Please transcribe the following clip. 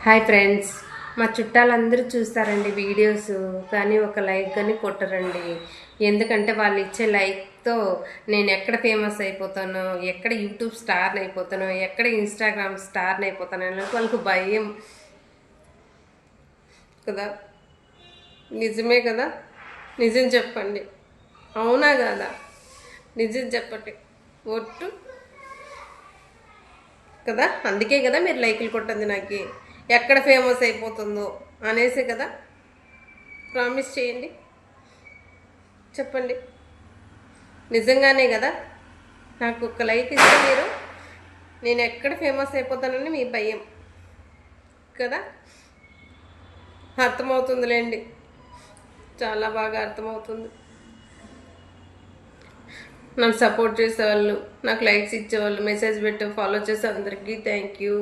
Hi friends, మా చుట్టాలందరూ చూస్తారండి videos, కానీ ఒక లైక్ కానీ కొట్టరండి. ఎందుకంటే వాళ్ళు ఇచ్చే లైక్తో నేను ఎక్కడ ఫేమస్ అయిపోతానో, ఎక్కడ యూట్యూబ్ స్టార్ని అయిపోతానో, ఎక్కడ ఇన్స్టాగ్రామ్ స్టార్ని అయిపోతానో అని వాళ్ళకు భయం కదా. నిజమే కదా, నిజం చెప్పండి. అవునా కదా, నిజం చెప్పండి. ఒట్టు కదా, అందుకే కదా మీరు లైకులు కొట్టండి. నాకు ఎక్కడ ఫేమస్ అయిపోతుందో అనేసే కదా. ప్రామిస్ చేయండి, చెప్పండి. నిజంగానే కదా, నాకు ఒక లైక్ ఇస్తే మీరు నేను ఎక్కడ ఫేమస్ అయిపోతానని మీ భయం కదా. అర్థమవుతుందిలేండి, చాలా బాగా అర్థమవుతుంది. నన్ను సపోర్ట్ చేసేవాళ్ళు, నాకు లైక్స్ ఇచ్చేవాళ్ళు, మెసేజ్ పెట్టి ఫాలో చేసే అందరికీ థ్యాంక్ యూ.